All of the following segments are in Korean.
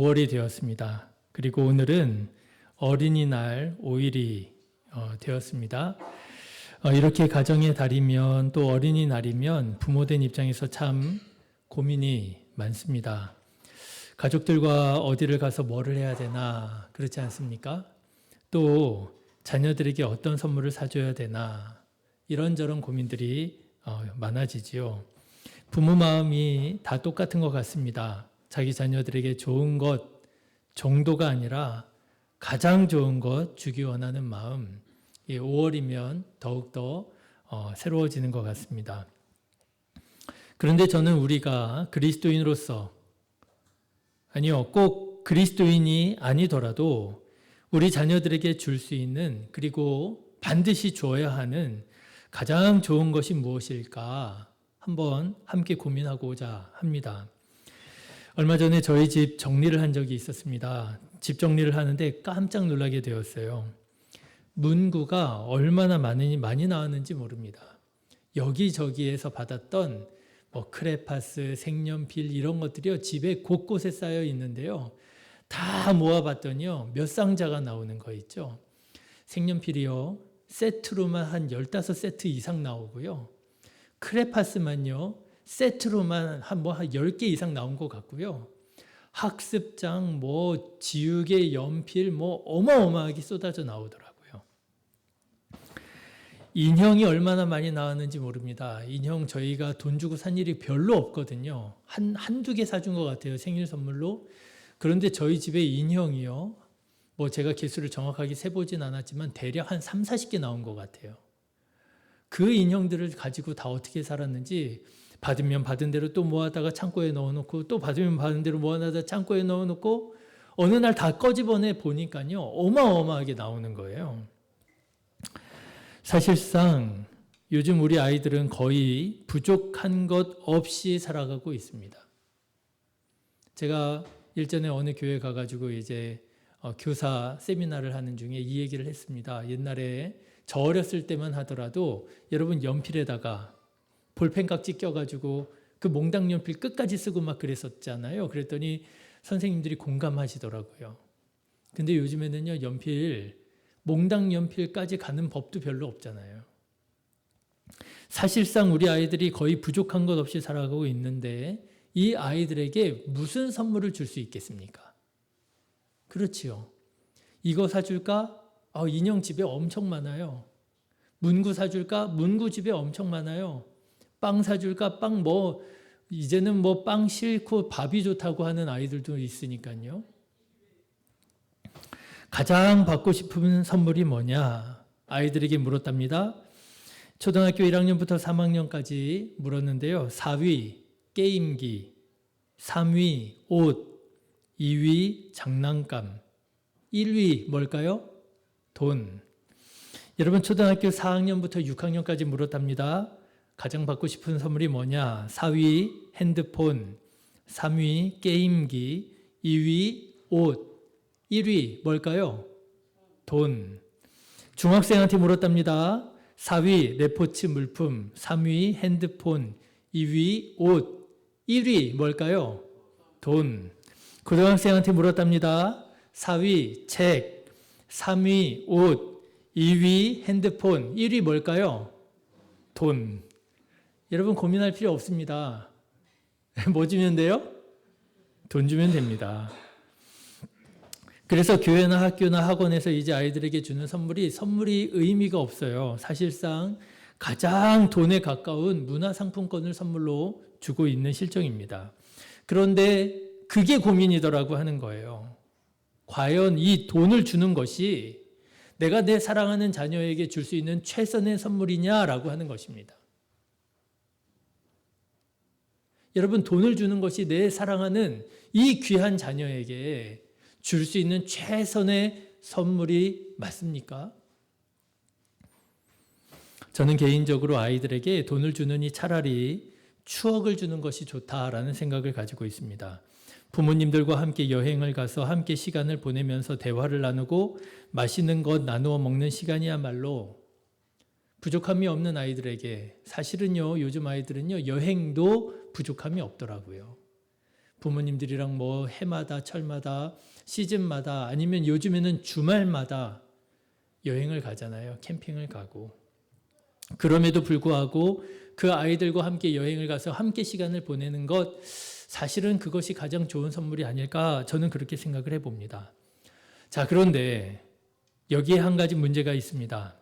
5월이 되었습니다. 그리고 오늘은 어린이날 5일이 되었습니다. 이렇게 가정의 달이면 또 어린이날이면 부모된 입장에서 참 고민이 많습니다. 가족들과 어디를 가서 뭐를 해야 되나 그렇지 않습니까? 또 자녀들에게 어떤 선물을 사줘야 되나 이런저런 고민들이 많아지지요. 부모 마음이 다 똑같은 것 같습니다. 자기 자녀들에게 좋은 것 정도가 아니라 가장 좋은 것 주기 원하는 마음, 5월이면 더욱더 새로워지는 것 같습니다. 그런데 저는 우리가 그리스도인으로서 아니요, 꼭 그리스도인이 아니더라도 우리 자녀들에게 줄 수 있는 그리고 반드시 주어야 하는 가장 좋은 것이 무엇일까 한번 함께 고민하고자 합니다. 얼마 전에 저희 집 정리를 한 적이 있었습니다. 집 정리를 하는데 깜짝 놀라게 되었어요. 문구가 얼마나 많이 나왔는지 모릅니다. 여기저기에서 받았던 크레파스, 색연필 이런 것들이요 집에 곳곳에 쌓여 있는데요. 다 모아봤더니요 몇 상자가 나오는 거 있죠. 색연필이요 세트로만 한 15세트 이상 나오고요. 크레파스만요 세트로만 한 10개 이상 나온 것 같고요. 학습장, 지우개, 연필 어마어마하게 쏟아져 나오더라고요. 인형이 얼마나 많이 나왔는지 모릅니다. 인형 저희가 돈 주고 산 일이 별로 없거든요. 한두 개 사준 것 같아요. 생일 선물로. 그런데 저희 집에 인형이요. 제가 개수를 정확하게 세보진 않았지만 대략 한 3, 40개 나온 것 같아요. 그 인형들을 가지고 다 어떻게 살았는지 받으면 받은 대로 또 모아다가 창고에 넣어놓고 또 받으면 받은 대로 모아다가 창고에 넣어놓고 어느 날 다 꺼집어내 보니까요. 어마어마하게 나오는 거예요. 사실상 요즘 우리 아이들은 거의 부족한 것 없이 살아가고 있습니다. 제가 일전에 어느 교회 가가지고 이제 교사 세미나를 하는 중에 이 얘기를 했습니다. 옛날에 저 어렸을 때만 하더라도 여러분 연필에다가 볼펜깍지 껴가지고 그 몽당 연필 끝까지 쓰고 막 그랬었잖아요. 그랬더니 선생님들이 공감하시더라고요. 근데 요즘에는요 몽당 연필까지 가는 법도 별로 없잖아요. 사실상 우리 아이들이 거의 부족한 것 없이 살아가고 있는데 이 아이들에게 무슨 선물을 줄 수 있겠습니까? 그렇지요. 이거 사줄까? 인형 집에 엄청 많아요. 문구 사줄까? 문구 집에 엄청 많아요. 빵 사줄까? 빵 이제는 빵 싫고 밥이 좋다고 하는 아이들도 있으니까요. 가장 받고 싶은 선물이 뭐냐? 아이들에게 물었답니다. 초등학교 1학년부터 3학년까지 물었는데요. 4위 게임기, 3위 옷, 2위 장난감, 1위 뭘까요? 돈. 여러분 초등학교 4학년부터 6학년까지 물었답니다. 가장 받고 싶은 선물이 뭐냐? 4위 핸드폰, 3위 게임기, 2위 옷, 1위 뭘까요? 돈. 중학생한테 물었답니다. 4위 레포츠 물품, 3위 핸드폰, 2위 옷, 1위 뭘까요? 돈. 고등학생한테 물었답니다. 4위 책, 3위 옷, 2위 핸드폰, 1위 뭘까요? 돈. 여러분 고민할 필요 없습니다. 뭐 주면 돼요? 돈 주면 됩니다. 그래서 교회나 학교나 학원에서 이제 아이들에게 주는 선물이 의미가 없어요. 사실상 가장 돈에 가까운 문화상품권을 선물로 주고 있는 실정입니다. 그런데 그게 고민이더라고 하는 거예요. 과연 이 돈을 주는 것이 내가 내 사랑하는 자녀에게 줄 수 있는 최선의 선물이냐라고 하는 것입니다. 여러분 돈을 주는 것이 내 사랑하는 이 귀한 자녀에게 줄 수 있는 최선의 선물이 맞습니까? 저는 개인적으로 아이들에게 돈을 주느니 차라리 추억을 주는 것이 좋다라는 생각을 가지고 있습니다. 부모님들과 함께 여행을 가서 함께 시간을 보내면서 대화를 나누고 맛있는 것 나누어 먹는 시간이야말로 부족함이 없는 아이들에게, 사실은요 요즘 아이들은요 여행도 부족함이 없더라고요. 부모님들이랑 뭐 해마다 철마다 시즌마다 아니면 요즘에는 주말마다 여행을 가잖아요. 캠핑을 가고. 그럼에도 불구하고 그 아이들과 함께 여행을 가서 함께 시간을 보내는 것, 사실은 그것이 가장 좋은 선물이 아닐까 저는 그렇게 생각을 해봅니다. 자, 그런데 여기에 한 가지 문제가 있습니다.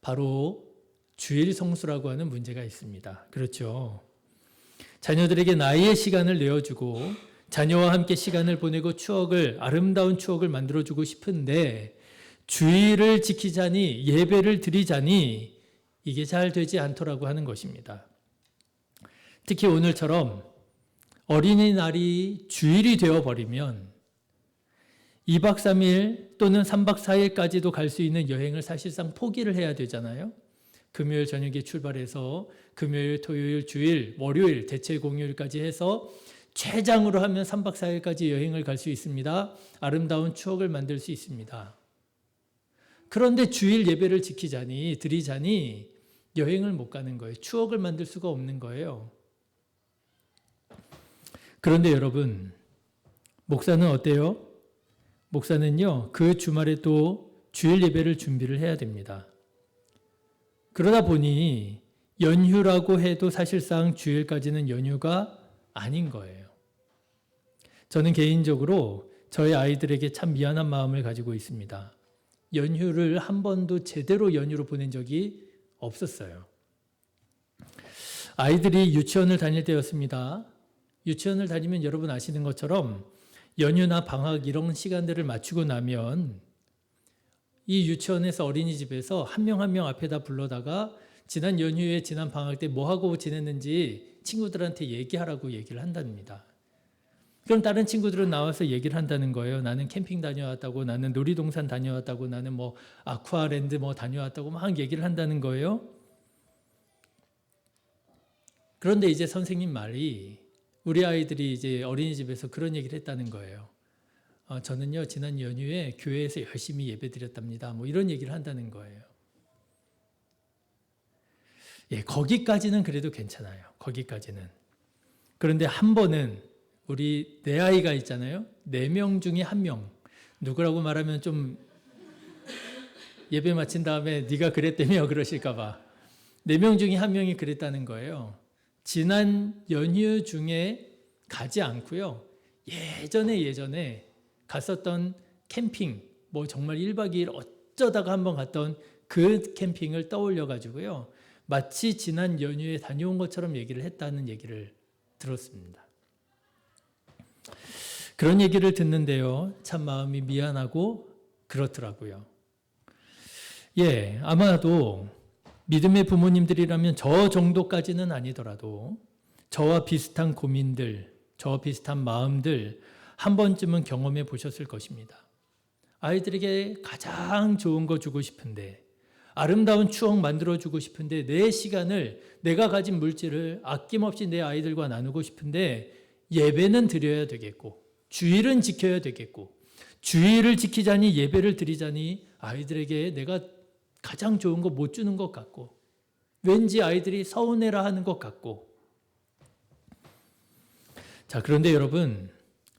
바로 주일 성수라고 하는 문제가 있습니다. 그렇죠. 자녀들에게 나의 시간을 내어주고 자녀와 함께 시간을 보내고 아름다운 추억을 만들어주고 싶은데 주일을 지키자니 예배를 드리자니 이게 잘 되지 않더라고 하는 것입니다. 특히 오늘처럼 어린이날이 주일이 되어버리면 2박 3일 또는 3박 4일까지도 갈 수 있는 여행을 사실상 포기를 해야 되잖아요. 금요일 저녁에 출발해서 금요일, 토요일, 주일, 월요일, 대체 공휴일까지 해서 최장으로 하면 3박 4일까지 여행을 갈 수 있습니다. 아름다운 추억을 만들 수 있습니다. 그런데 주일 예배를 드리자니 여행을 못 가는 거예요. 추억을 만들 수가 없는 거예요. 그런데 여러분, 목사는 어때요? 목사는요, 그 주말에 또 주일 예배를 준비를 해야 됩니다. 그러다 보니 연휴라고 해도 사실상 주일까지는 연휴가 아닌 거예요. 저는 개인적으로 저희 아이들에게 참 미안한 마음을 가지고 있습니다. 연휴를 한 번도 제대로 연휴로 보낸 적이 없었어요. 아이들이 유치원을 다닐 때였습니다. 유치원을 다니면 여러분 아시는 것처럼 연휴나 방학 이런 시간들을 맞추고 나면 이 유치원에서 어린이집에서 한 명 한 명 앞에다 불러다가 지난 연휴에 지난 방학 때 뭐 하고 지냈는지 친구들한테 얘기하라고 얘기를 한답니다. 그럼 다른 친구들은 나와서 얘기를 한다는 거예요. 나는 캠핑 다녀왔다고, 나는 놀이동산 다녀왔다고, 나는 뭐 아쿠아랜드 뭐 다녀왔다고 막 얘기를 한다는 거예요. 그런데 이제 선생님 말이 우리 아이들이 이제 어린이집에서 그런 얘기를 했다는 거예요. 저는요 지난 연휴에 교회에서 열심히 예배드렸답니다. 뭐 이런 얘기를 한다는 거예요. 예, 거기까지는 그래도 괜찮아요. 거기까지는. 그런데 한 번은 우리 내 아이가 있잖아요. 4명 중에 1명. 누구라고 말하면 좀 예배 마친 다음에 네가 그랬다며 그러실까 봐. 4명 중에 1명이 그랬다는 거예요. 지난 연휴 중에 가지 않고요. 예전에 갔었던 캠핑, 뭐 정말 1박 2일 어쩌다가 한번 갔던 그 캠핑을 떠올려 가지고요. 마치 지난 연휴에 다녀온 것처럼 얘기를 했다는 얘기를 들었습니다. 그런 얘기를 듣는데요. 참 마음이 미안하고 그렇더라고요. 예, 아마도 믿음의 부모님들이라면 저 정도까지는 아니더라도 저와 비슷한 고민들, 저와 비슷한 마음들 한 번쯤은 경험해 보셨을 것입니다. 아이들에게 가장 좋은 거 주고 싶은데, 아름다운 추억 만들어주고 싶은데, 내 시간을, 내가 가진 물질을 아낌없이 내 아이들과 나누고 싶은데 예배는 드려야 되겠고 주일은 지켜야 되겠고 주일을 지키자니 예배를 드리자니 아이들에게 내가 가장 좋은 거 못 주는 것 같고 왠지 아이들이 서운해라 하는 것 같고. 자, 그런데 여러분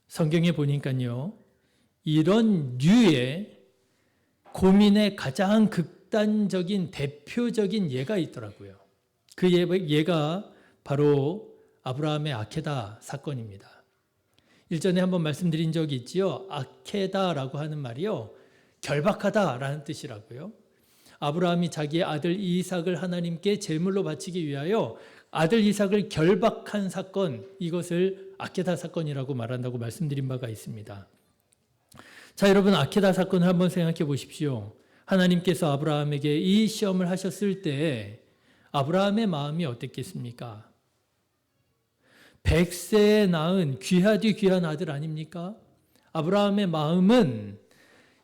성경에 보니까요 이런 류의 고민의 가장 극단적인 대표적인 예가 있더라고요. 그 예가 바로 아브라함의 아케다 사건입니다. 일전에 한번 말씀드린 적이 있지요. 아케다라고 하는 말이요 결박하다라는 뜻이라고요. 아브라함이 자기의 아들 이삭을 하나님께 제물로 바치기 위하여 아들 이삭을 결박한 사건, 이것을 아케다 사건이라고 말한다고 말씀드린 바가 있습니다. 자, 여러분 아케다 사건을 한번 생각해 보십시오. 하나님께서 아브라함에게 이 시험을 하셨을 때 아브라함의 마음이 어땠겠습니까? 100세에 낳은 귀하디 귀한 아들 아닙니까? 아브라함의 마음은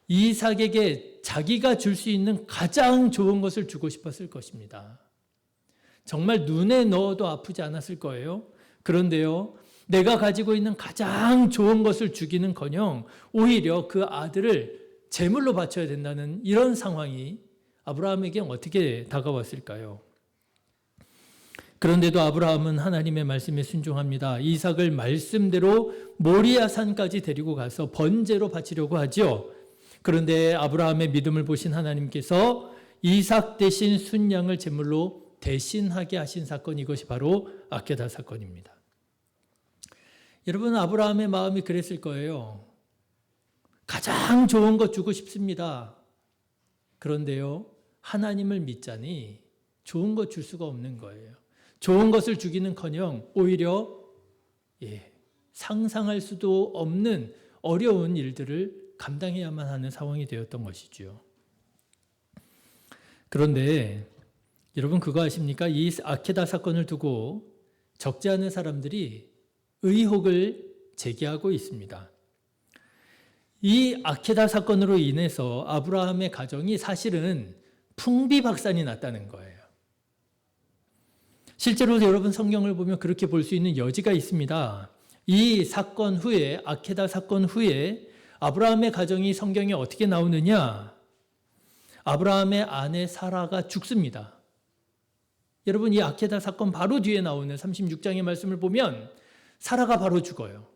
이삭에게 자기가 줄 수 있는 가장 좋은 것을 주고 싶었을 것입니다. 정말 눈에 넣어도 아프지 않았을 거예요. 그런데요, 내가 가지고 있는 가장 좋은 것을 주기는커녕 오히려 그 아들을 제물로 바쳐야 된다는 이런 상황이 아브라함에게 어떻게 다가왔을까요? 그런데도 아브라함은 하나님의 말씀에 순종합니다. 이삭을 말씀대로 모리아 산까지 데리고 가서 번제로 바치려고 하죠. 그런데 아브라함의 믿음을 보신 하나님께서 이삭 대신 순양을 제물로 대신하게 하신 사건, 이것이 바로 아케다 사건입니다. 여러분, 아브라함의 마음이 그랬을 거예요. 가장 좋은 것 주고 싶습니다. 그런데요, 하나님을 믿자니 좋은 것 줄 수가 없는 거예요. 좋은 것을 주기는커녕 오히려 상상할 수도 없는 어려운 일들을 감당해야만 하는 상황이 되었던 것이죠. 그런데 여러분, 그거 아십니까? 이 아케다 사건을 두고 적지 않은 사람들이 의혹을 제기하고 있습니다. 이 아케다 사건으로 인해서 아브라함의 가정이 사실은 풍비박산이 났다는 거예요. 실제로 여러분, 성경을 보면 그렇게 볼 수 있는 여지가 있습니다. 이 사건 후에, 아케다 사건 후에 아브라함의 가정이 성경에 어떻게 나오느냐? 아브라함의 아내 사라가 죽습니다. 여러분, 이 아케다 사건 바로 뒤에 나오는 36장의 말씀을 보면 사라가 바로 죽어요.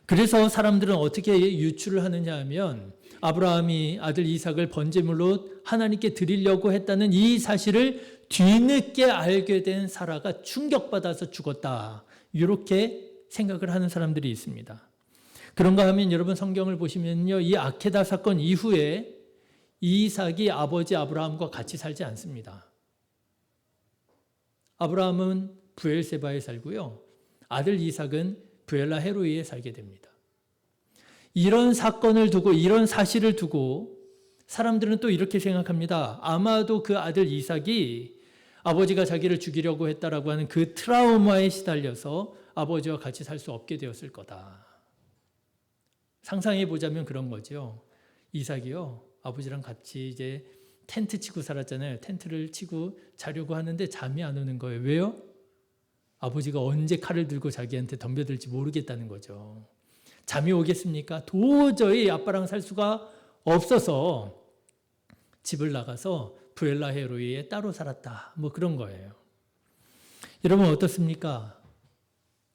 그래서 사람들은 어떻게 유추를 하느냐 하면 아브라함이 아들 이삭을 번제물로 하나님께 드리려고 했다는 이 사실을 뒤늦게 알게 된 사라가 충격받아서 죽었다, 이렇게 생각을 하는 사람들이 있습니다. 그런가 하면 여러분, 성경을 보시면요, 이 아케다 사건 이후에 이삭이 아버지 아브라함과 같이 살지 않습니다. 아브라함은 브엘세바에 살고요, 아들 이삭은 브엘라 헤로이에 살게 됩니다. 이런 사건을 두고, 이런 사실을 두고 사람들은 또 이렇게 생각합니다. 아마도 그 아들 이삭이 아버지가 자기를 죽이려고 했다라고 하는 그 트라우마에 시달려서 아버지와 같이 살 수 없게 되었을 거다. 상상해 보자면 그런 거죠. 이삭이요, 아버지랑 같이 이제 텐트 치고 살았잖아요. 텐트를 치고 자려고 하는데 잠이 안 오는 거예요. 왜요? 아버지가 언제 칼을 들고 자기한테 덤벼들지 모르겠다는 거죠. 잠이 오겠습니까? 도저히 아빠랑 살 수가 없어서 집을 나가서 브엘라 헤로이에 따로 살았다, 뭐 그런 거예요. 여러분, 어떻습니까?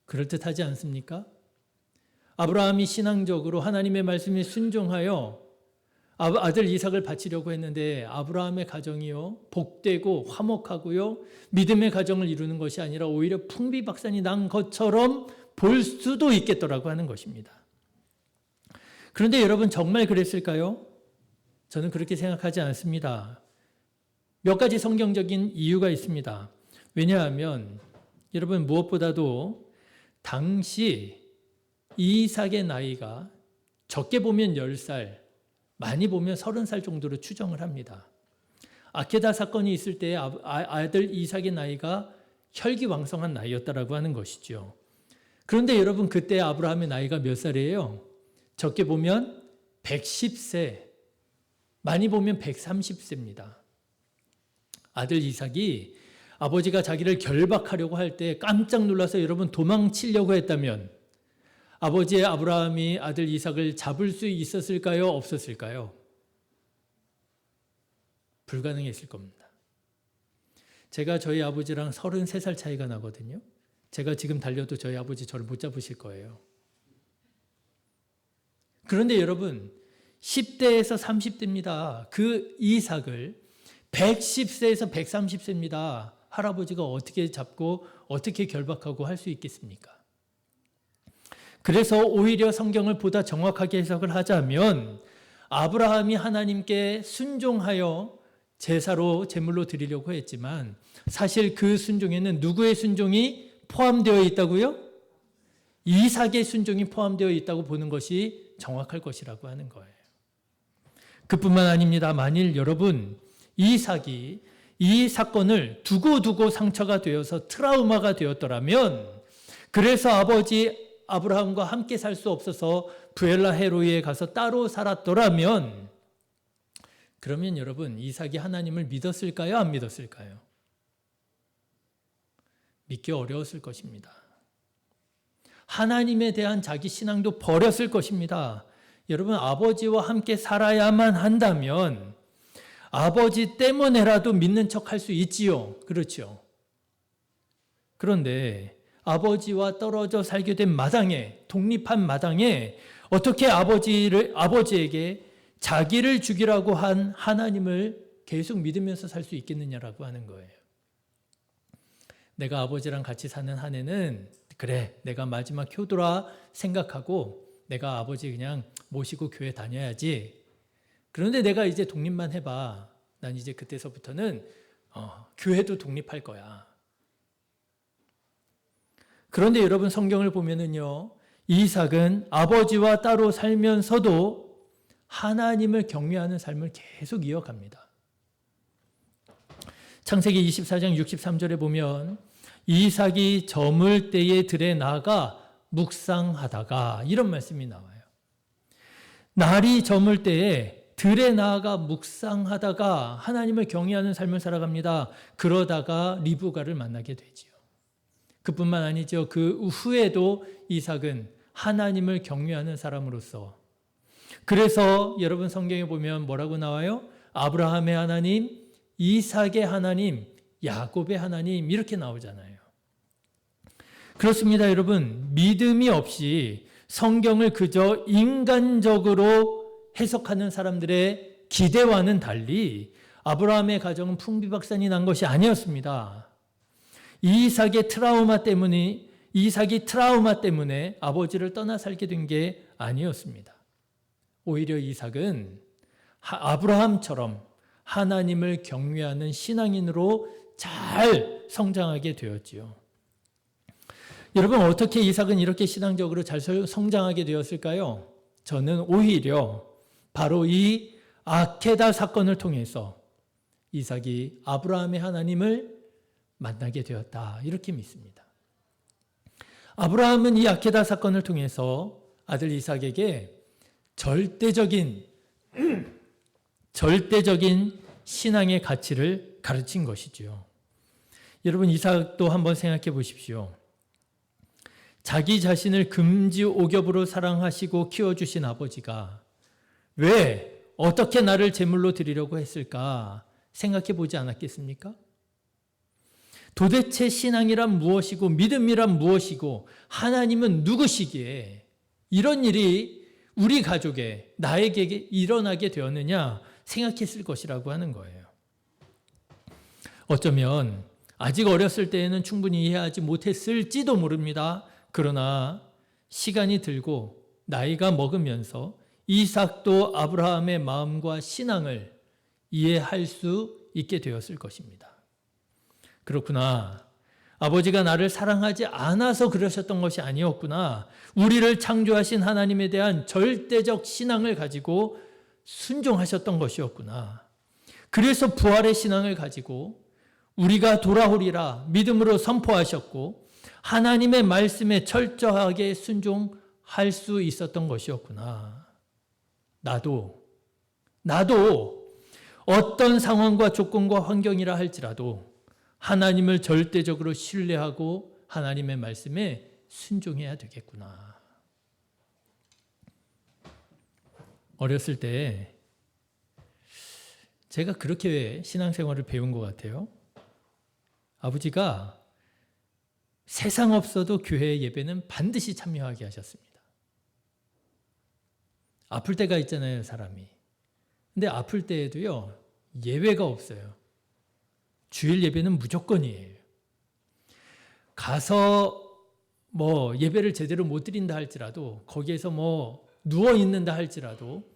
그럴듯하지 않습니까? 아브라함이 신앙적으로 하나님의 말씀에 순종하여 아들 이삭을 바치려고 했는데 아브라함의 가정이요, 복되고 화목하고요, 믿음의 가정을 이루는 것이 아니라 오히려 풍비박산이 난 것처럼 볼 수도 있겠더라고 하는 것입니다. 그런데 여러분, 정말 그랬을까요? 저는 그렇게 생각하지 않습니다. 몇 가지 성경적인 이유가 있습니다. 왜냐하면 여러분, 무엇보다도 당시 이삭의 나이가 적게 보면 10살, 많이 보면 30살 정도로 추정을 합니다. 아케다 사건이 있을 때 아들 이삭의 나이가 혈기왕성한 나이였다라고 하는 것이죠. 그런데 여러분, 그때 아브라함의 나이가 몇 살이에요? 적게 보면 110세, 많이 보면 130세입니다. 아들 이삭이 아버지가 자기를 결박하려고 할 때 깜짝 놀라서 여러분 도망치려고 했다면 아버지의 아브라함이 아들 이삭을 잡을 수 있었을까요? 없었을까요? 불가능했을 겁니다. 제가 저희 아버지랑 33살 차이가 나거든요. 제가 지금 달려도 저희 아버지 저를 못 잡으실 거예요. 그런데 여러분, 10대에서 30대입니다. 그 이삭을 110세에서 130세입니다. 할아버지가 어떻게 잡고 어떻게 결박하고 할 수 있겠습니까? 그래서 오히려 성경을 보다 정확하게 해석을 하자면 아브라함이 하나님께 순종하여 제사로 제물로 드리려고 했지만 사실 그 순종에는 누구의 순종이 포함되어 있다고요? 이삭의 순종이 포함되어 있다고 보는 것이 정확할 것이라고 하는 거예요. 그뿐만 아닙니다. 만일 여러분, 이삭이 이 사건을 두고 상처가 되어서 트라우마가 되었더라면, 그래서 아버지 아브라함과 함께 살 수 없어서 브엘라 헤로이에 가서 따로 살았더라면, 그러면 여러분, 이삭이 하나님을 믿었을까요? 안 믿었을까요? 믿기 어려웠을 것입니다. 하나님에 대한 자기 신앙도 버렸을 것입니다. 여러분, 아버지와 함께 살아야만 한다면 아버지 때문에라도 믿는 척 할 수 있지요. 그렇죠. 그런데 아버지와 떨어져 살게 된 마당에, 독립한 마당에 어떻게 아버지에게 자기를 죽이라고 한 하나님을 계속 믿으면서 살 수 있겠느냐라고 하는 거예요. 내가 아버지랑 같이 사는 한 해는 그래, 내가 마지막 효도라 생각하고 내가 아버지 그냥 모시고 교회 다녀야지. 그런데 내가 이제 독립만 해봐. 난 이제 그때서부터는 교회도 독립할 거야. 그런데 여러분 성경을 보면은요, 이삭은 아버지와 따로 살면서도 하나님을 경외하는 삶을 계속 이어갑니다. 창세기 24장 63절에 보면 이삭이 저물 때에 들에 나가 묵상하다가 이런 말씀이 나와요. 날이 저물 때에 들에 나아가 묵상하다가 하나님을 경외하는 삶을 살아갑니다. 그러다가 리브가를 만나게 되지요. 그뿐만 아니죠. 그 후에도 이삭은 하나님을 경외하는 사람으로서, 그래서 여러분 성경에 보면 뭐라고 나와요? 아브라함의 하나님, 이삭의 하나님, 야곱의 하나님 이렇게 나오잖아요. 그렇습니다, 여러분. 믿음이 없이 성경을 그저 인간적으로 해석하는 사람들의 기대와는 달리 아브라함의 가정은 풍비박산이 난 것이 아니었습니다. 이삭이 트라우마 때문에 아버지를 떠나 살게 된 게 아니었습니다. 오히려 이삭은 아브라함처럼 하나님을 경외하는 신앙인으로 잘 성장하게 되었지요. 여러분, 어떻게 이삭은 이렇게 신앙적으로 잘 성장하게 되었을까요? 저는 오히려 바로 이 아케다 사건을 통해서 이삭이 아브라함의 하나님을 만나게 되었다, 이렇게 믿습니다. 아브라함은 이 아케다 사건을 통해서 아들 이삭에게 절대적인 신앙의 가치를 가르친 것이지요. 여러분, 이삭도 한번 생각해 보십시오. 자기 자신을 금지옥엽으로 사랑하시고 키워주신 아버지가 왜 어떻게 나를 제물로 드리려고 했을까 생각해 보지 않았겠습니까? 도대체 신앙이란 무엇이고 믿음이란 무엇이고 하나님은 누구시기에 이런 일이 우리 가족에, 나에게 일어나게 되었느냐 생각했을 것이라고 하는 거예요. 어쩌면 아직 어렸을 때에는 충분히 이해하지 못했을지도 모릅니다. 그러나 시간이 들고 나이가 먹으면서 이삭도 아브라함의 마음과 신앙을 이해할 수 있게 되었을 것입니다. 그렇구나. 아버지가 나를 사랑하지 않아서 그러셨던 것이 아니었구나. 우리를 창조하신 하나님에 대한 절대적 신앙을 가지고 순종하셨던 것이었구나. 그래서 부활의 신앙을 가지고 우리가 돌아오리라 믿음으로 선포하셨고 하나님의 말씀에 철저하게 순종할 수 있었던 것이었구나. 나도 어떤 상황과 조건과 환경이라 할지라도 하나님을 절대적으로 신뢰하고 하나님의 말씀에 순종해야 되겠구나. 어렸을 때 제가 그렇게 신앙생활을 배운 것 같아요. 아버지가 세상 없어도 교회 예배는 반드시 참여하게 하셨습니다. 아플 때가 있잖아요, 사람이. 근데 아플 때에도요, 예외가 없어요. 주일 예배는 무조건이에요. 가서 예배를 제대로 못 드린다 할지라도, 거기에서 누워 있는다 할지라도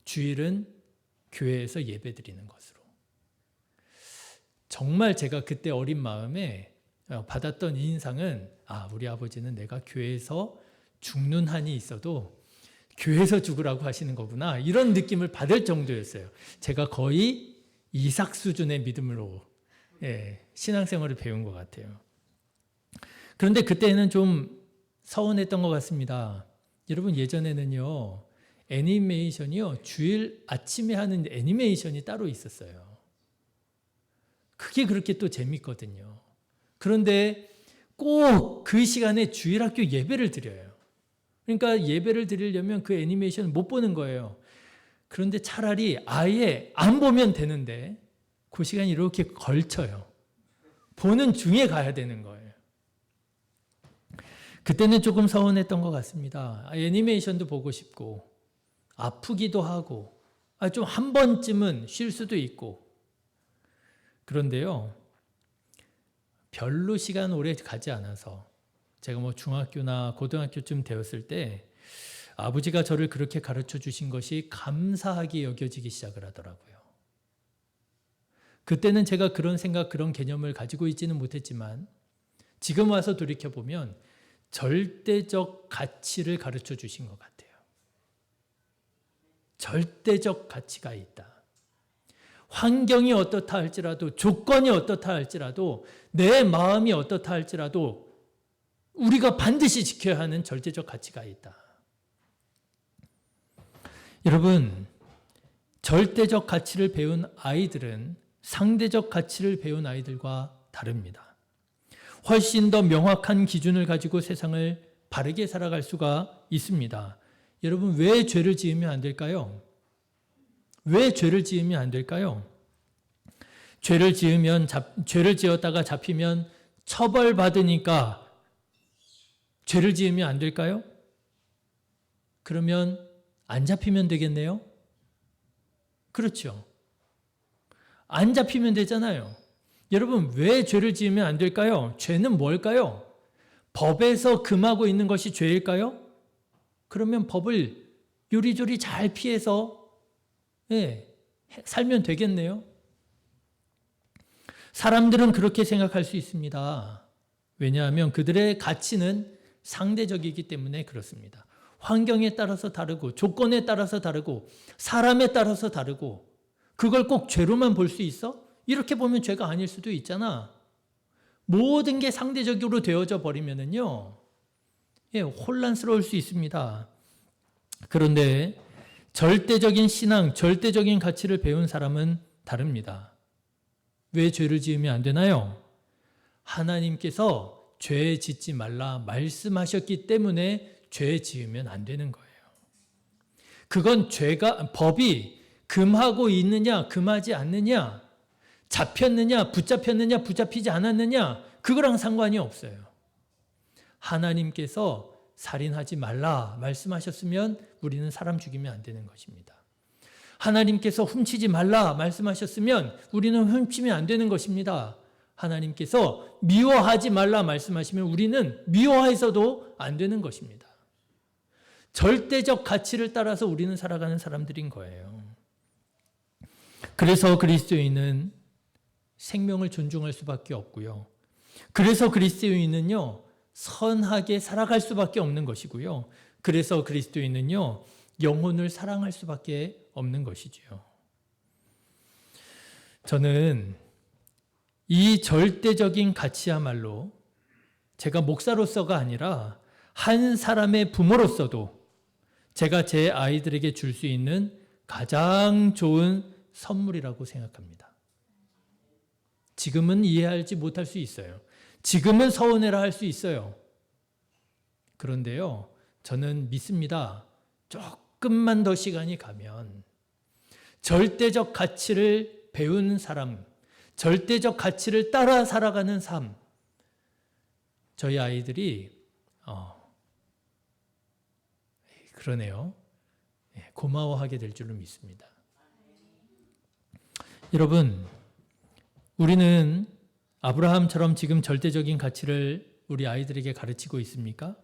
주일은 교회에서 예배 드리는 것으로. 정말 제가 그때 어린 마음에 받았던 인상은 우리 아버지는 내가 교회에서 죽는 한이 있어도 교회에서 죽으라고 하시는 거구나, 이런 느낌을 받을 정도였어요. 제가 거의 이삭 수준의 믿음으로 신앙생활을 배운 것 같아요. 그런데 그때는 좀 서운했던 것 같습니다. 여러분, 예전에는요, 애니메이션이요, 주일 아침에 하는 애니메이션이 따로 있었어요. 그게 그렇게 또 재밌거든요. 그런데 꼭 그 시간에 주일학교 예배를 드려요. 그러니까 예배를 드리려면 그 애니메이션을 못 보는 거예요. 그런데 차라리 아예 안 보면 되는데 그 시간이 이렇게 걸쳐요. 보는 중에 가야 되는 거예요. 그때는 조금 서운했던 것 같습니다. 애니메이션도 보고 싶고 아프기도 하고 좀 한 번쯤은 쉴 수도 있고. 그런데요, 별로 시간 오래 가지 않아서 제가 뭐 중학교나 고등학교쯤 되었을 때 아버지가 저를 그렇게 가르쳐 주신 것이 감사하게 여겨지기 시작을 하더라고요. 그때는 제가 그런 생각, 그런 개념을 가지고 있지는 못했지만 지금 와서 돌이켜보면 절대적 가치를 가르쳐 주신 것 같아요. 절대적 가치가 있다. 환경이 어떻다 할지라도, 조건이 어떻다 할지라도, 내 마음이 어떻다 할지라도 우리가 반드시 지켜야 하는 절대적 가치가 있다. 여러분, 절대적 가치를 배운 아이들은 상대적 가치를 배운 아이들과 다릅니다. 훨씬 더 명확한 기준을 가지고 세상을 바르게 살아갈 수가 있습니다. 여러분, 왜 죄를 지으면 안 될까요? 왜 죄를 지으면 안 될까요? 죄를 지었다가 잡히면 처벌받으니까 죄를 지으면 안 될까요? 그러면 안 잡히면 되겠네요? 그렇죠. 안 잡히면 되잖아요. 여러분, 왜 죄를 지으면 안 될까요? 죄는 뭘까요? 법에서 금하고 있는 것이 죄일까요? 그러면 법을 요리조리 잘 피해서 살면 되겠네요. 사람들은 그렇게 생각할 수 있습니다. 왜냐하면 그들의 가치는 상대적이기 때문에 그렇습니다. 환경에 따라서 다르고 조건에 따라서 다르고 사람에 따라서 다르고 그걸 꼭 죄로만 볼 수 있어? 이렇게 보면 죄가 아닐 수도 있잖아. 모든 게 상대적으로 되어져 버리면은요, 혼란스러울 수 있습니다. 그런데 절대적인 신앙, 절대적인 가치를 배운 사람은 다릅니다. 왜 죄를 지으면 안 되나요? 하나님께서 죄 짓지 말라 말씀하셨기 때문에 죄 지으면 안 되는 거예요. 그건 법이 금하고 있느냐, 금하지 않느냐, 잡혔느냐, 붙잡히지 않았느냐, 그거랑 상관이 없어요. 하나님께서 살인하지 말라 말씀하셨으면 우리는 사람 죽이면 안 되는 것입니다. 하나님께서 훔치지 말라 말씀하셨으면 우리는 훔치면 안 되는 것입니다. 하나님께서 미워하지 말라 말씀하시면 우리는 미워해서도 안 되는 것입니다. 절대적 가치를 따라서 우리는 살아가는 사람들인 거예요. 그래서 그리스도인은 생명을 존중할 수밖에 없고요. 그래서 그리스도인은요, 선하게 살아갈 수밖에 없는 것이고요. 그래서 그리스도인은요, 영혼을 사랑할 수밖에 없는 것이지요. 저는 이 절대적인 가치야말로 제가 목사로서가 아니라 한 사람의 부모로서도 제가 제 아이들에게 줄 수 있는 가장 좋은 선물이라고 생각합니다. 지금은 이해하지 못할 수 있어요. 지금은 서운해라 할 수 있어요. 그런데요, 저는 믿습니다. 조금만 더 시간이 가면 절대적 가치를 배운 사람, 절대적 가치를 따라 살아가는 삶, 저희 아이들이 그러네요. 고마워하게 될 줄로 믿습니다. 여러분, 우리는 아브라함처럼 지금 절대적인 가치를 우리 아이들에게 가르치고 있습니까?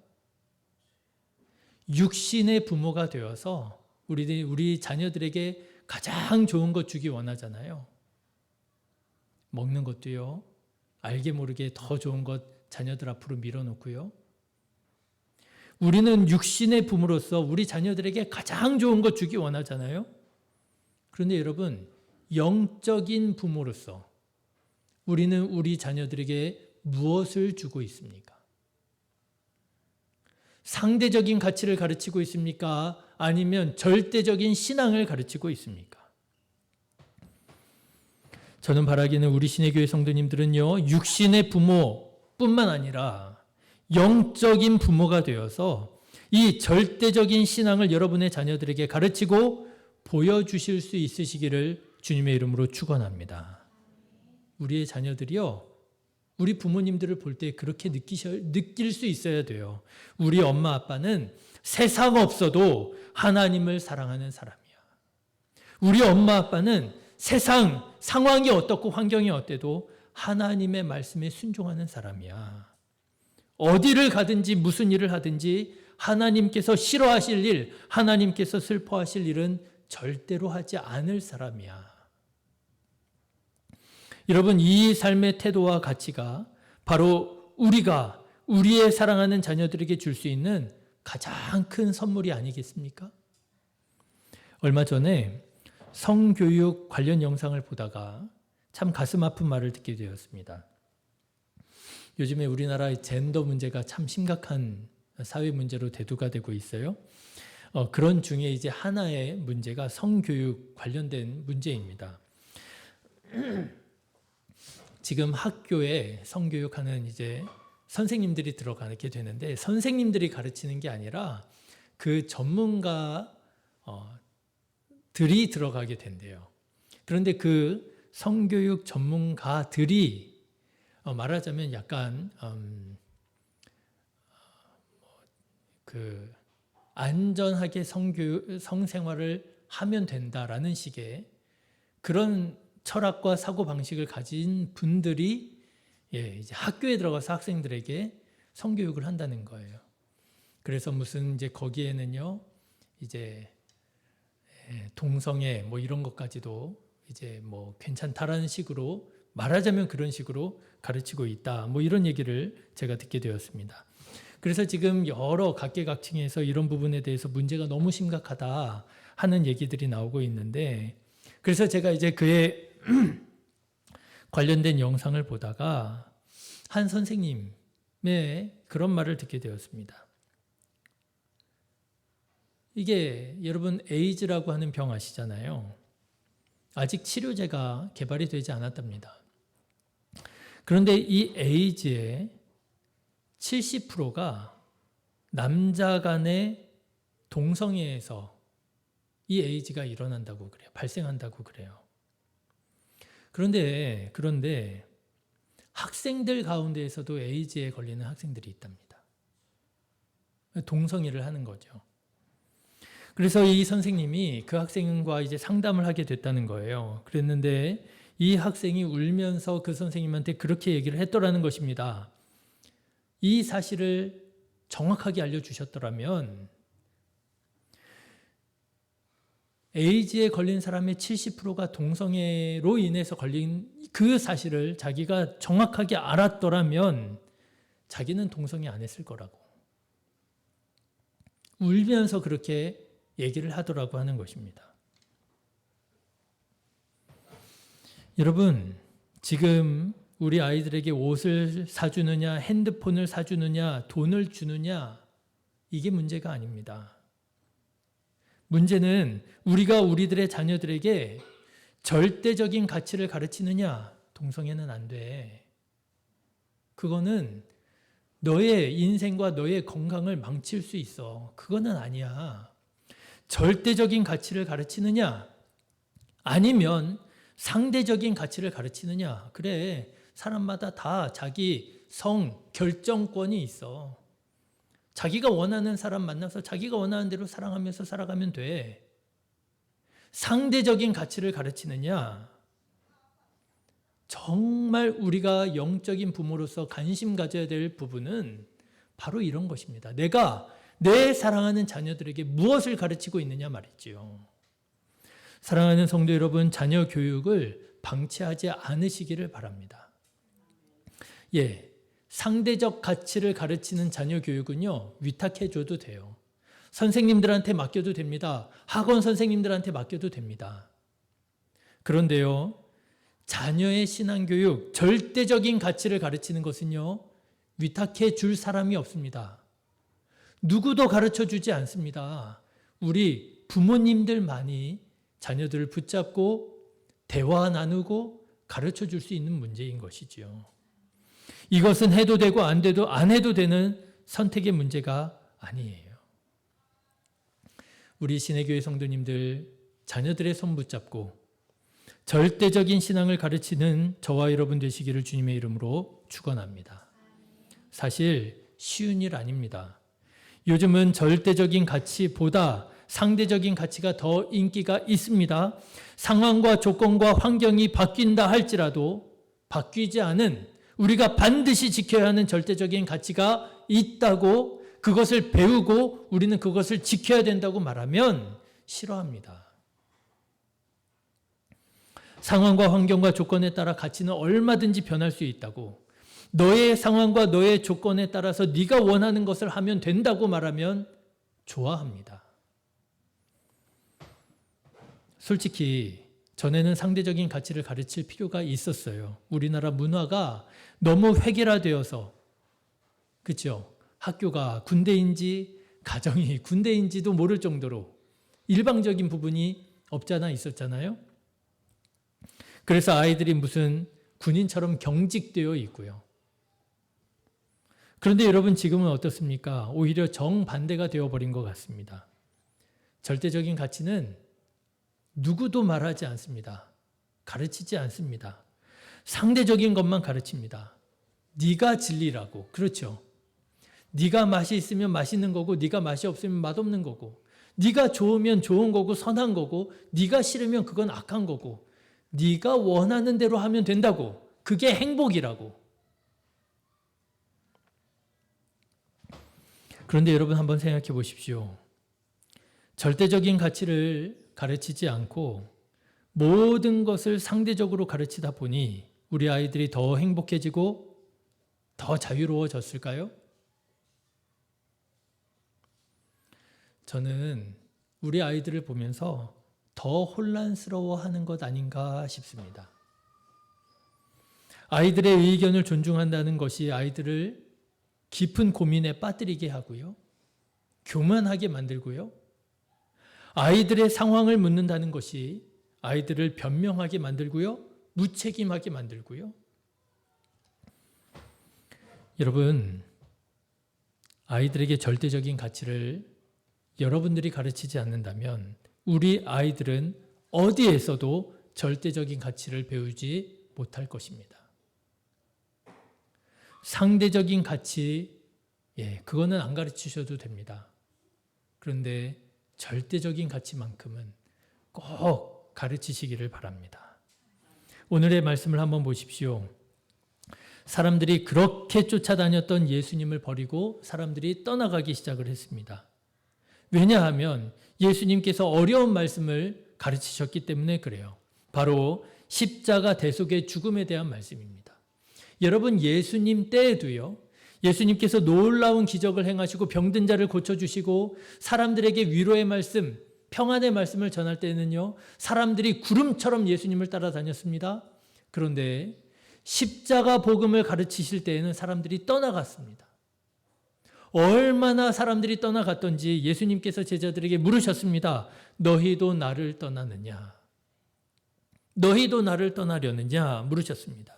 육신의 부모가 되어서 우리 자녀들에게 가장 좋은 것 주기 원하잖아요. 먹는 것도요, 알게 모르게 더 좋은 것 자녀들 앞으로 밀어놓고요. 우리는 육신의 부모로서 우리 자녀들에게 가장 좋은 것 주기 원하잖아요. 그런데 여러분, 영적인 부모로서 우리는 우리 자녀들에게 무엇을 주고 있습니까? 상대적인 가치를 가르치고 있습니까? 아니면 절대적인 신앙을 가르치고 있습니까? 저는 바라기는 우리 신의교회 성도님들은요, 육신의 부모뿐만 아니라 영적인 부모가 되어서 이 절대적인 신앙을 여러분의 자녀들에게 가르치고 보여주실 수 있으시기를 주님의 이름으로 축원합니다. 우리의 자녀들이요, 우리 부모님들을 볼 때 그렇게 느낄 수 있어야 돼요. 우리 엄마 아빠는 세상 없어도 하나님을 사랑하는 사람이야. 우리 엄마 아빠는 세상 상황이 어떻고 환경이 어때도 하나님의 말씀에 순종하는 사람이야. 어디를 가든지 무슨 일을 하든지 하나님께서 싫어하실 일, 하나님께서 슬퍼하실 일은 절대로 하지 않을 사람이야. 여러분, 이 삶의 태도와 가치가 바로 우리가 우리의 사랑하는 자녀들에게 줄 수 있는 가장 큰 선물이 아니겠습니까? 얼마 전에 성교육 관련 영상을 보다가 참 가슴 아픈 말을 듣게 되었습니다. 요즘에 우리나라의 젠더 문제가 참 심각한 사회 문제로 대두가 되고 있어요. 그런 중에 이제 하나의 문제가 성교육 관련된 문제입니다. 지금 학교에 성교육하는 이제 선생님들이 들어가게 되는데, 선생님들이 가르치는 게 아니라 그 전문가들이 들어가게 된대요. 그런데 그 성교육 전문가들이 말하자면 약간 그 안전하게 성생활을 하면 된다라는 식의 그런 철학과 사고 방식을 가진 분들이 이제 학교에 들어가서 학생들에게 성교육을 한다는 거예요. 그래서 무슨 이제 거기에는요, 이제 동성애 뭐 이런 것까지도 이제 뭐 괜찮다라는 식으로 말하자면 그런 식으로 가르치고 있다. 뭐 이런 얘기를 제가 듣게 되었습니다. 그래서 지금 여러 각계각층에서 이런 부분에 대해서 문제가 너무 심각하다 하는 얘기들이 나오고 있는데, 그래서 제가 이제 그에 관련된 영상을 보다가 한 선생님의 그런 말을 듣게 되었습니다. 이게 여러분 에이즈라고 하는 병 아시잖아요. 아직 치료제가 개발이 되지 않았답니다. 그런데 이 에이즈의 70%가 남자 간의 동성애에서 이 에이즈가 일어난다고 그래요. 발생한다고 그래요. 그런데 학생들 가운데에서도 에이즈에 걸리는 학생들이 있답니다. 동성애를 하는 거죠. 그래서 이 선생님이 그 학생과 이제 상담을 하게 됐다는 거예요. 그랬는데 이 학생이 울면서 그 선생님한테 그렇게 얘기를 했더라는 것입니다. 이 사실을 정확하게 알려주셨더라면 에이즈에 걸린 사람의 70%가 동성애로 인해서 걸린 그 사실을 자기가 정확하게 알았더라면 자기는 동성애 안 했을 거라고. 울면서 그렇게 얘기를 하더라고 하는 것입니다. 여러분, 지금 우리 아이들에게 옷을 사주느냐, 핸드폰을 사주느냐, 돈을 주느냐, 이게 문제가 아닙니다. 문제는 우리가 우리들의 자녀들에게 절대적인 가치를 가르치느냐, 동성애는 안 돼. 그거는 너의 인생과 너의 건강을 망칠 수 있어. 그거는 아니야. 절대적인 가치를 가르치느냐, 아니면 상대적인 가치를 가르치느냐. 그래, 사람마다 다 자기 성 결정권이 있어. 자기가 원하는 사람 만나서 자기가 원하는 대로 사랑하면서 살아가면 돼. 상대적인 가치를 가르치느냐, 정말 우리가 영적인 부모로서 관심 가져야 될 부분은 바로 이런 것입니다. 내가 내 사랑하는 자녀들에게 무엇을 가르치고 있느냐 말이지요. 사랑하는 성도 여러분, 자녀 교육을 방치하지 않으시기를 바랍니다. 상대적 가치를 가르치는 자녀 교육은요, 위탁해줘도 돼요. 선생님들한테 맡겨도 됩니다. 학원 선생님들한테 맡겨도 됩니다. 그런데요, 자녀의 신앙교육, 절대적인 가치를 가르치는 것은요, 위탁해 줄 사람이 없습니다. 누구도 가르쳐 주지 않습니다. 우리 부모님들만이 자녀들을 붙잡고 대화 나누고 가르쳐 줄 수 있는 문제인 것이지요. 이것은 해도 되고 안 해도 되는 선택의 문제가 아니에요. 우리 신의교회 성도님들 자녀들의 손 붙잡고 절대적인 신앙을 가르치는 저와 여러분 되시기를 주님의 이름으로 축원합니다. 사실 쉬운 일 아닙니다. 요즘은 절대적인 가치보다 상대적인 가치가 더 인기가 있습니다. 상황과 조건과 환경이 바뀐다 할지라도 바뀌지 않은 우리가 반드시 지켜야 하는 절대적인 가치가 있다고 그것을 배우고 우리는 그것을 지켜야 된다고 말하면 싫어합니다. 상황과 환경과 조건에 따라 가치는 얼마든지 변할 수 있다고, 너의 상황과 너의 조건에 따라서 네가 원하는 것을 하면 된다고 말하면 좋아합니다. 솔직히 전에는 상대적인 가치를 가르칠 필요가 있었어요. 우리나라 문화가 너무 획일화되어서, 그렇죠? 학교가 군대인지 가정이 군대인지도 모를 정도로 일방적인 부분이 없잖아 있었잖아요. 그래서 아이들이 무슨 군인처럼 경직되어 있고요. 그런데 여러분 지금은 어떻습니까? 오히려 정반대가 되어버린 것 같습니다. 절대적인 가치는 누구도 말하지 않습니다. 가르치지 않습니다. 상대적인 것만 가르칩니다. 네가 진리라고. 그렇죠. 네가 맛이 있으면 맛있는 거고 네가 맛이 없으면 맛없는 거고, 네가 좋으면 좋은 거고 선한 거고, 네가 싫으면 그건 악한 거고, 네가 원하는 대로 하면 된다고. 그게 행복이라고. 그런데 여러분 한번 생각해 보십시오. 절대적인 가치를 가르치지 않고 모든 것을 상대적으로 가르치다 보니 우리 아이들이 더 행복해지고 더 자유로워졌을까요? 저는 우리 아이들을 보면서 더 혼란스러워하는 것 아닌가 싶습니다. 아이들의 의견을 존중한다는 것이 아이들을 깊은 고민에 빠뜨리게 하고요. 교만하게 만들고요. 아이들의 상황을 묻는다는 것이 아이들을 변명하게 만들고요. 무책임하게 만들고요. 여러분, 아이들에게 절대적인 가치를 여러분들이 가르치지 않는다면 우리 아이들은 어디에서도 절대적인 가치를 배우지 못할 것입니다. 상대적인 가치, 그거는 안 가르치셔도 됩니다. 그런데 절대적인 가치만큼은 꼭 가르치시기를 바랍니다. 오늘의 말씀을 한번 보십시오. 사람들이 그렇게 쫓아다녔던 예수님을 버리고 사람들이 떠나가기 시작을 했습니다. 왜냐하면 예수님께서 어려운 말씀을 가르치셨기 때문에 그래요. 바로 십자가 대속의 죽음에 대한 말씀입니다. 여러분, 예수님 때에도요, 예수님께서 놀라운 기적을 행하시고 병든 자를 고쳐주시고 사람들에게 위로의 말씀, 평안의 말씀을 전할 때는요, 사람들이 구름처럼 예수님을 따라다녔습니다. 그런데 십자가 복음을 가르치실 때에는 사람들이 떠나갔습니다. 얼마나 사람들이 떠나갔던지 예수님께서 제자들에게 물으셨습니다. 너희도 나를 떠나느냐? 너희도 나를 떠나려느냐? 물으셨습니다.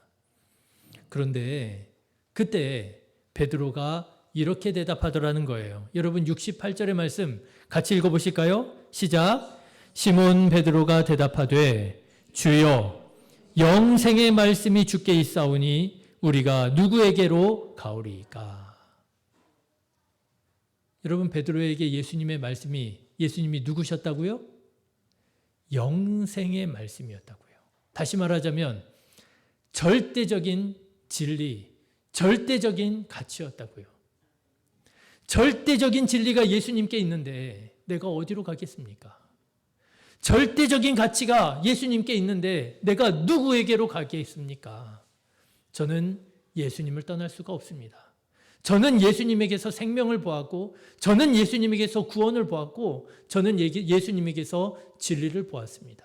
그런데 그때 베드로가 이렇게 대답하더라는 거예요. 여러분 68절의 말씀 같이 읽어보실까요? 시작. 시몬 베드로가 대답하되 주여 영생의 말씀이 주께 있사오니 우리가 누구에게로 가오리이까? 여러분, 베드로에게 예수님의 말씀이, 예수님이 누구셨다고요? 영생의 말씀이었다고요. 다시 말하자면 절대적인 진리, 절대적인 가치였다고요. 절대적인 진리가 예수님께 있는데 내가 어디로 가겠습니까? 절대적인 가치가 예수님께 있는데 내가 누구에게로 가겠습니까? 저는 예수님을 떠날 수가 없습니다. 저는 예수님에게서 생명을 보았고, 저는 예수님에게서 구원을 보았고, 저는 예수님에게서 진리를 보았습니다.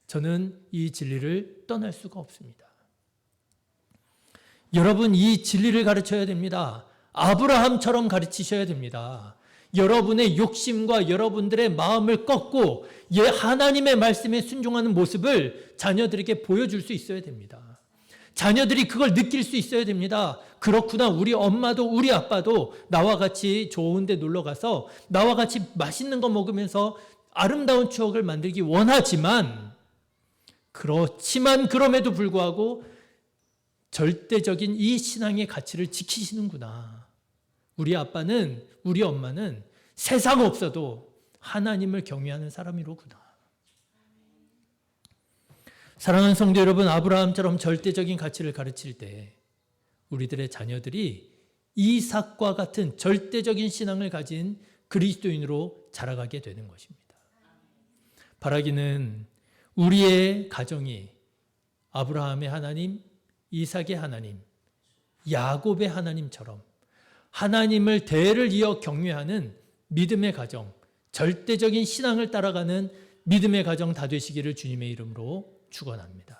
저는 이 진리를 떠날 수가 없습니다. 여러분, 이 진리를 가르쳐야 됩니다. 아브라함처럼 가르치셔야 됩니다. 여러분의 욕심과 여러분들의 마음을 꺾고 하나님의 말씀에 순종하는 모습을 자녀들에게 보여줄 수 있어야 됩니다. 자녀들이 그걸 느낄 수 있어야 됩니다. 그렇구나, 우리 엄마도 우리 아빠도 나와 같이 좋은 데 놀러 가서 나와 같이 맛있는 거 먹으면서 아름다운 추억을 만들기 원하지만 그렇지만 그럼에도 불구하고 절대적인 이 신앙의 가치를 지키시는구나. 우리 아빠는, 우리 엄마는 세상 없어도 하나님을 경외하는 사람이로구나. 사랑하는 성도 여러분, 아브라함처럼 절대적인 가치를 가르칠 때 우리들의 자녀들이 이삭과 같은 절대적인 신앙을 가진 그리스도인으로 자라가게 되는 것입니다. 바라기는 우리의 가정이 아브라함의 하나님, 이삭의 하나님, 야곱의 하나님처럼 하나님을 대를 이어 경외하는 믿음의 가정, 절대적인 신앙을 따라가는 믿음의 가정 다 되시기를 주님의 이름으로 축원합니다.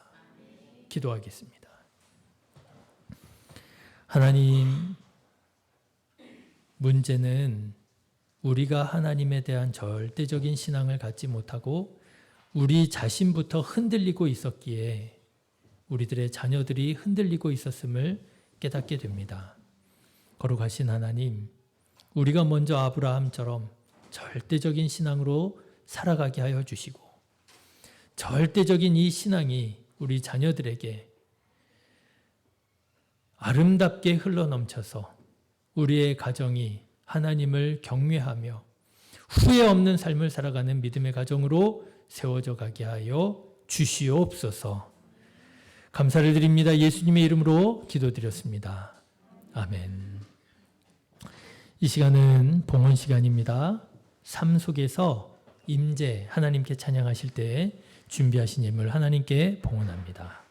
기도하겠습니다. 하나님, 문제는 우리가 하나님에 대한 절대적인 신앙을 갖지 못하고 우리 자신부터 흔들리고 있었기에 우리들의 자녀들이 흔들리고 있었음을 깨닫게 됩니다. 거룩하신 하나님, 우리가 먼저 아브라함처럼 절대적인 신앙으로 살아가게 하여 주시고 절대적인 이 신앙이 우리 자녀들에게 아름답게 흘러넘쳐서 우리의 가정이 하나님을 경외하며 후회 없는 삶을 살아가는 믿음의 가정으로 세워져 가게 하여 주시옵소서. 감사를 드립니다. 예수님의 이름으로 기도드렸습니다. 아멘. 이 시간은 봉헌 시간입니다. 삶 속에서 임재 하나님께 찬양하실 때 준비하신 예물 하나님께 봉헌합니다.